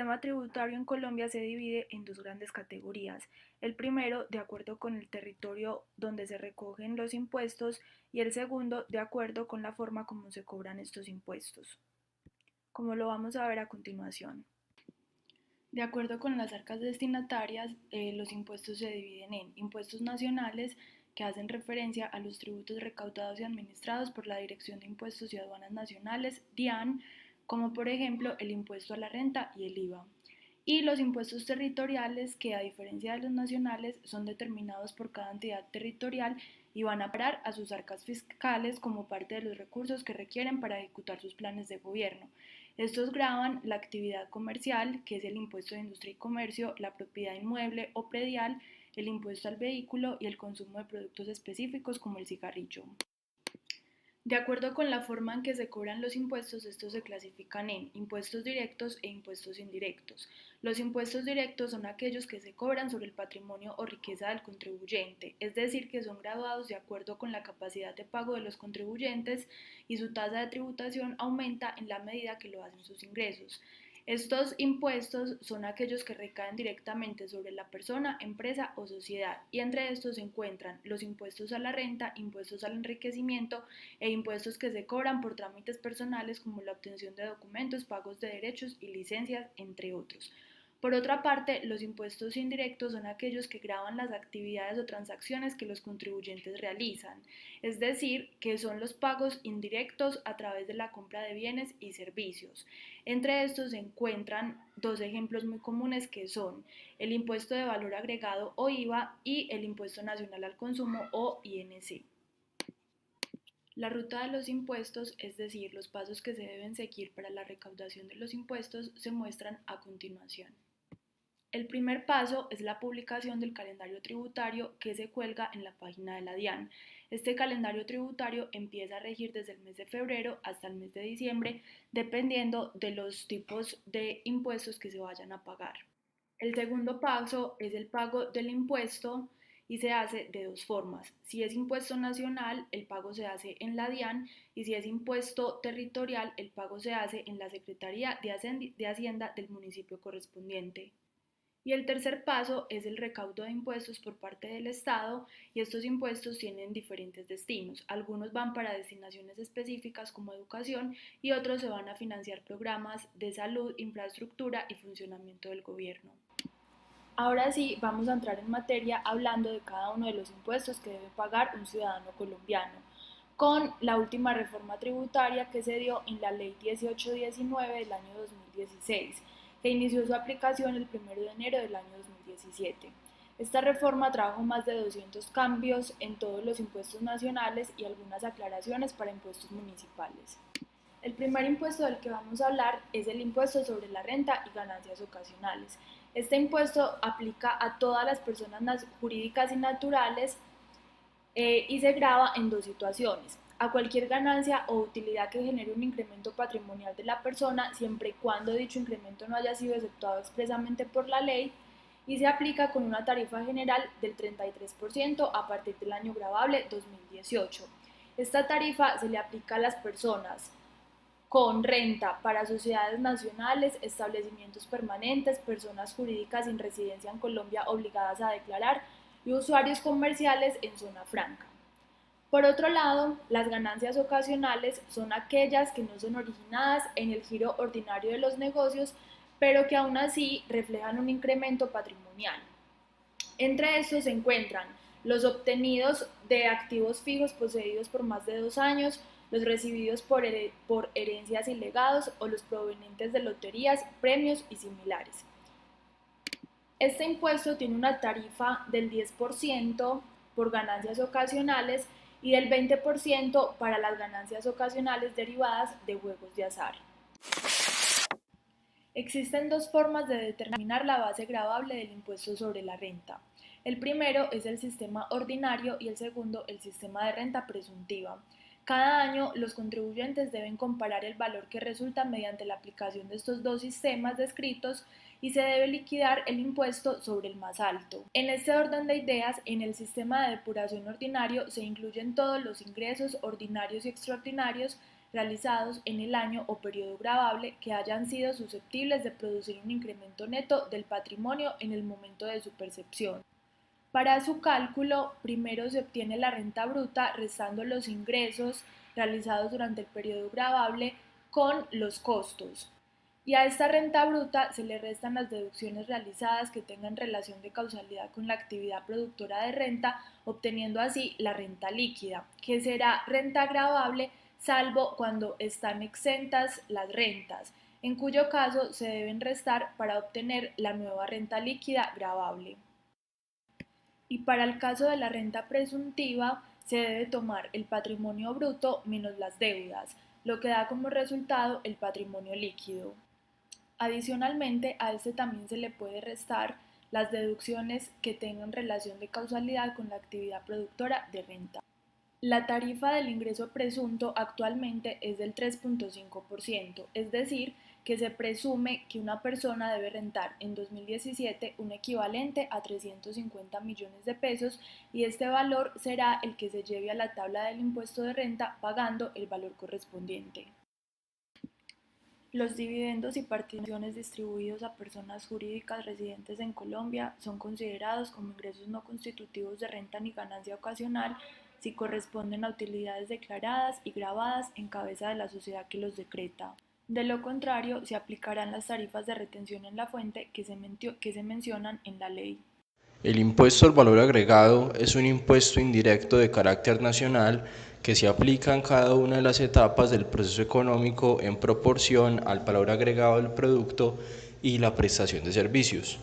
sistema tributario en Colombia se divide en dos grandes categorías. El primero, de acuerdo con el territorio donde se recogen los impuestos, y el segundo, de acuerdo con la forma como se cobran estos impuestos, como lo vamos a ver a continuación. De acuerdo con las arcas destinatarias, los impuestos se dividen en impuestos nacionales, que hacen referencia a los tributos recaudados y administrados por la Dirección de Impuestos y Aduanas Nacionales, DIAN, como por ejemplo el impuesto a la renta y el IVA. Y los impuestos territoriales, que a diferencia de los nacionales, son determinados por cada entidad territorial y van a parar a sus arcas fiscales como parte de los recursos que requieren para ejecutar sus planes de gobierno. Estos gravan la actividad comercial, que es el impuesto de industria y comercio, la propiedad inmueble o predial, el impuesto al vehículo y el consumo de productos específicos como el cigarrillo. De acuerdo con la forma en que se cobran los impuestos, estos se clasifican en impuestos directos e impuestos indirectos. Los impuestos directos son aquellos que se cobran sobre el patrimonio o riqueza del contribuyente, es decir, que son graduados de acuerdo con la capacidad de pago de los contribuyentes y su tasa de tributación aumenta en la medida que lo hacen sus ingresos. Estos impuestos son aquellos que recaen directamente sobre la persona, empresa o sociedad, y entre estos se encuentran los impuestos a la renta, impuestos al enriquecimiento e impuestos que se cobran por trámites personales como la obtención de documentos, pagos de derechos y licencias, entre otros. Por otra parte, los impuestos indirectos son aquellos que gravan las actividades o transacciones que los contribuyentes realizan, es decir, que son los pagos indirectos a través de la compra de bienes y servicios. Entre estos se encuentran dos ejemplos muy comunes que son el impuesto de valor agregado o IVA y el impuesto nacional al consumo o INC. La ruta de los impuestos, es decir, los pasos que se deben seguir para la recaudación de los impuestos, se muestran a continuación. El primer paso es la publicación del calendario tributario que se cuelga en la página de la DIAN. Este calendario tributario empieza a regir desde el mes de febrero hasta el mes de diciembre, dependiendo de los tipos de impuestos que se vayan a pagar. El segundo paso es el pago del impuesto y se hace de dos formas. Si es impuesto nacional, el pago se hace en la DIAN y si es impuesto territorial, el pago se hace en la Secretaría de Hacienda del municipio correspondiente. Y el tercer paso es el recaudo de impuestos por parte del Estado y estos impuestos tienen diferentes destinos. Algunos van para destinaciones específicas como educación y otros se van a financiar programas de salud, infraestructura y funcionamiento del gobierno. Ahora sí, vamos a entrar en materia hablando de cada uno de los impuestos que debe pagar un ciudadano colombiano, con la última reforma tributaria que se dio en la Ley 1819 del año 2016, que inició su aplicación el 1 de enero del año 2017. Esta reforma trajo más de 200 cambios en todos los impuestos nacionales y algunas aclaraciones para impuestos municipales. El primer impuesto del que vamos a hablar es el impuesto sobre la renta y ganancias ocasionales. Este impuesto aplica a todas las personas jurídicas y naturales y se grava en dos situaciones: a cualquier ganancia o utilidad que genere un incremento patrimonial de la persona, siempre y cuando dicho incremento no haya sido exceptuado expresamente por la ley, y se aplica con una tarifa general del 33% a partir del año gravable 2018. Esta tarifa se le aplica a las personas con renta para sociedades nacionales, establecimientos permanentes, personas jurídicas sin residencia en Colombia obligadas a declarar y usuarios comerciales en zona franca. Por otro lado, las ganancias ocasionales son aquellas que no son originadas en el giro ordinario de los negocios, pero que aún así reflejan un incremento patrimonial. Entre estos se encuentran los obtenidos de activos fijos poseídos por más de 2 años, los recibidos por herencias y legados o los provenientes de loterías, premios y similares. Este impuesto tiene una tarifa del 10% por ganancias ocasionales y del 20% para las ganancias ocasionales derivadas de juegos de azar. Existen dos formas de determinar la base gravable del impuesto sobre la renta. El primero es el sistema ordinario y el segundo el sistema de renta presuntiva. Cada año los contribuyentes deben comparar el valor que resulta mediante la aplicación de estos dos sistemas descritos y se debe liquidar el impuesto sobre el más alto. En este orden de ideas, en el sistema de depuración ordinario se incluyen todos los ingresos ordinarios y extraordinarios realizados en el año o periodo gravable que hayan sido susceptibles de producir un incremento neto del patrimonio en el momento de su percepción. Para su cálculo, primero se obtiene la renta bruta restando los ingresos realizados durante el periodo gravable con los costos. Y a esta renta bruta se le restan las deducciones realizadas que tengan relación de causalidad con la actividad productora de renta, obteniendo así la renta líquida, que será renta gravable salvo cuando están exentas las rentas, en cuyo caso se deben restar para obtener la nueva renta líquida gravable. Y para el caso de la renta presuntiva, se debe tomar el patrimonio bruto menos las deudas, lo que da como resultado el patrimonio líquido. Adicionalmente, a este también se le puede restar las deducciones que tengan relación de causalidad con la actividad productora de renta. La tarifa del ingreso presunto actualmente es del 3.5%, es decir, que se presume que una persona debe rentar en 2017 un equivalente a 350 millones de pesos y este valor será el que se lleve a la tabla del impuesto de renta pagando el valor correspondiente. Los dividendos y participaciones distribuidos a personas jurídicas residentes en Colombia son considerados como ingresos no constitutivos de renta ni ganancia ocasional si corresponden a utilidades declaradas y gravadas en cabeza de la sociedad que los decreta. De lo contrario, se aplicarán las tarifas de retención en la fuente que se mencionan en la ley. El impuesto al valor agregado es un impuesto indirecto de carácter nacional que se aplica en cada una de las etapas del proceso económico en proporción al valor agregado del producto y la prestación de servicios.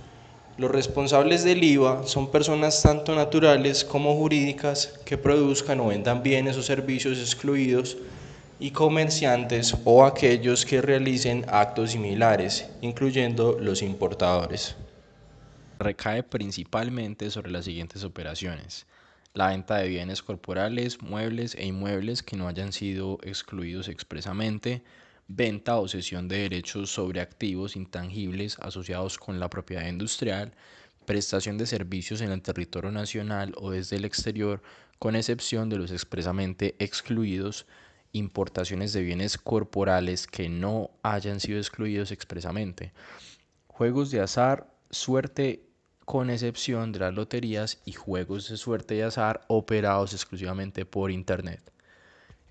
Los responsables del IVA son personas tanto naturales como jurídicas que produzcan o vendan bienes o servicios excluidos y comerciantes o aquellos que realicen actos similares, incluyendo los importadores. Recae principalmente sobre las siguientes operaciones: la venta de bienes corporales, muebles e inmuebles que no hayan sido excluidos expresamente, venta o cesión de derechos sobre activos intangibles asociados con la propiedad industrial, prestación de servicios en el territorio nacional o desde el exterior, con excepción de los expresamente excluidos, importaciones de bienes corporales que no hayan sido excluidos expresamente, juegos de azar, suerte con excepción de las loterías y juegos de suerte y azar operados exclusivamente por Internet.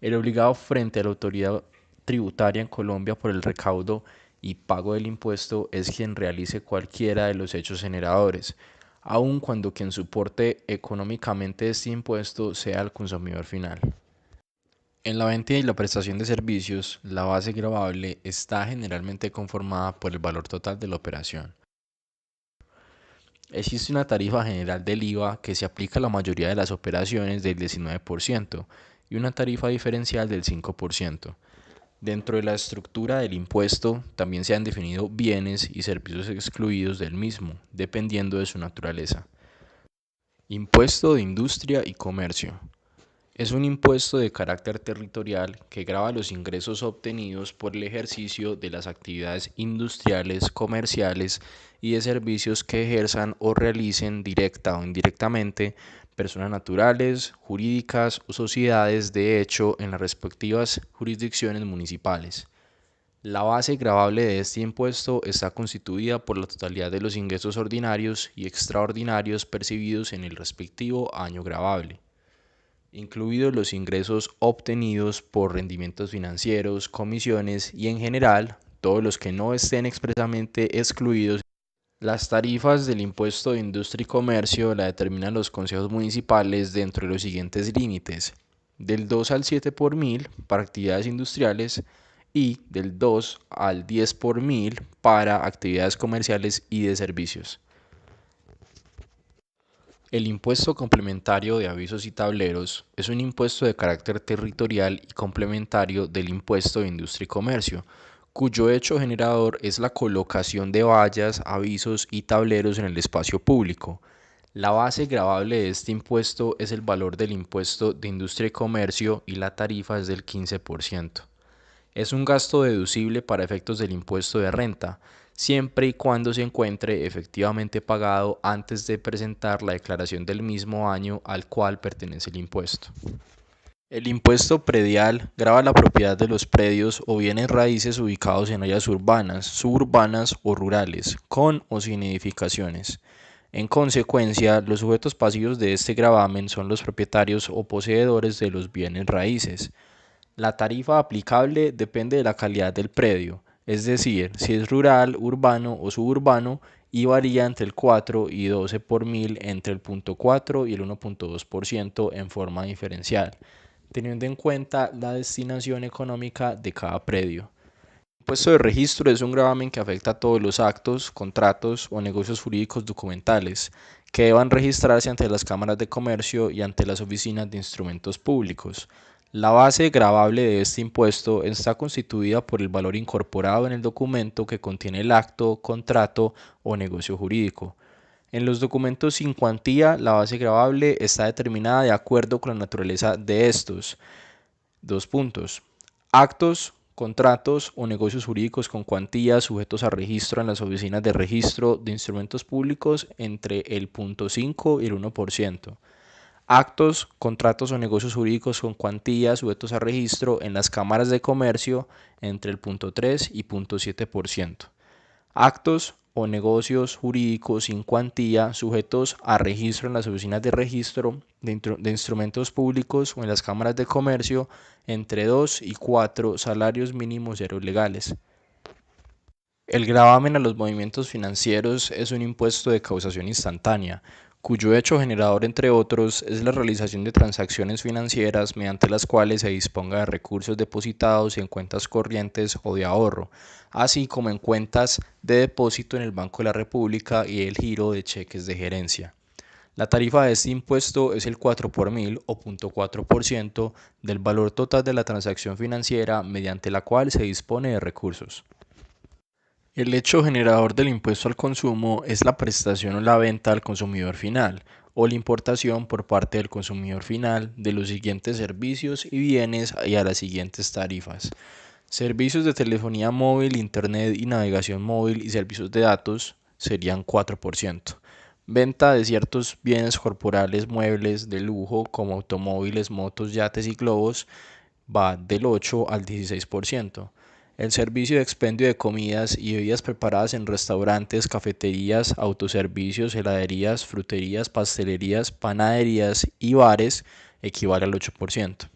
El obligado frente a la autoridad tributaria en Colombia por el recaudo y pago del impuesto es quien realice cualquiera de los hechos generadores, aun cuando quien soporte económicamente este impuesto sea el consumidor final. En la venta y la prestación de servicios, la base gravable está generalmente conformada por el valor total de la operación. Existe una tarifa general del IVA que se aplica a la mayoría de las operaciones del 19% y una tarifa diferencial del 5%. Dentro de la estructura del impuesto también se han definido bienes y servicios excluidos del mismo, dependiendo de su naturaleza. Impuesto de Industria y Comercio. Es un impuesto de carácter territorial que grava los ingresos obtenidos por el ejercicio de las actividades industriales, comerciales y de servicios que ejerzan o realicen directa o indirectamente personas naturales, jurídicas o sociedades de hecho en las respectivas jurisdicciones municipales. La base gravable de este impuesto está constituida por la totalidad de los ingresos ordinarios y extraordinarios percibidos en el respectivo año gravable, incluidos los ingresos obtenidos por rendimientos financieros, comisiones y en general todos los que no estén expresamente excluidos. Las tarifas del impuesto de industria y comercio la determinan los consejos municipales dentro de los siguientes límites: del 2 al 7 por mil para actividades industriales y del 2 al 10 por mil para actividades comerciales y de servicios. El impuesto complementario de avisos y tableros es un impuesto de carácter territorial y complementario del impuesto de industria y comercio, cuyo hecho generador es la colocación de vallas, avisos y tableros en el espacio público. La base gravable de este impuesto es el valor del impuesto de industria y comercio y la tarifa es del 15%. Es un gasto deducible para efectos del impuesto de renta, siempre y cuando se encuentre efectivamente pagado antes de presentar la declaración del mismo año al cual pertenece el impuesto. El impuesto predial grava la propiedad de los predios o bienes raíces ubicados en áreas urbanas, suburbanas o rurales, con o sin edificaciones. En consecuencia, los sujetos pasivos de este gravamen son los propietarios o poseedores de los bienes raíces. La tarifa aplicable depende de la calidad del predio, es decir, si es rural, urbano o suburbano, y varía entre el 4 y 12 por mil entre el 0,4 y el 1,2% en forma diferencial, teniendo en cuenta la destinación económica de cada predio. El impuesto de registro es un gravamen que afecta a todos los actos, contratos o negocios jurídicos documentales que deban registrarse ante las cámaras de comercio y ante las oficinas de instrumentos públicos. La base gravable de este impuesto está constituida por el valor incorporado en el documento que contiene el acto, contrato o negocio jurídico. En los documentos sin cuantía, la base gravable está determinada de acuerdo con la naturaleza de estos. Dos puntos. Actos, contratos o negocios jurídicos con cuantías sujetos a registro en las oficinas de registro de instrumentos públicos entre el 0,5 y el 1%. Actos, contratos o negocios jurídicos con cuantías sujetos a registro en las cámaras de comercio entre el 0,3 y 0,7%. Actos o negocios jurídicos sin cuantía sujetos a registro en las oficinas de registro de instrumentos públicos o en las cámaras de comercio entre 2 y 4 salarios mínimos ceros legales. El gravamen a los movimientos financieros es un impuesto de causación instantánea, cuyo hecho generador, entre otros, es la realización de transacciones financieras mediante las cuales se disponga de recursos depositados en cuentas corrientes o de ahorro, así como en cuentas de depósito en el Banco de la República y el giro de cheques de gerencia. La tarifa de este impuesto es el 4 por mil o 0,4% del valor total de la transacción financiera mediante la cual se dispone de recursos. El hecho generador del impuesto al consumo es la prestación o la venta al consumidor final o la importación por parte del consumidor final de los siguientes servicios y bienes y a las siguientes tarifas. Servicios de telefonía móvil, internet y navegación móvil y servicios de datos serían 4%. Venta de ciertos bienes corporales muebles de lujo como automóviles, motos, yates y globos va del 8 al 16%. El servicio de expendio de comidas y bebidas preparadas en restaurantes, cafeterías, autoservicios, heladerías, fruterías, pastelerías, panaderías y bares equivale al 8%.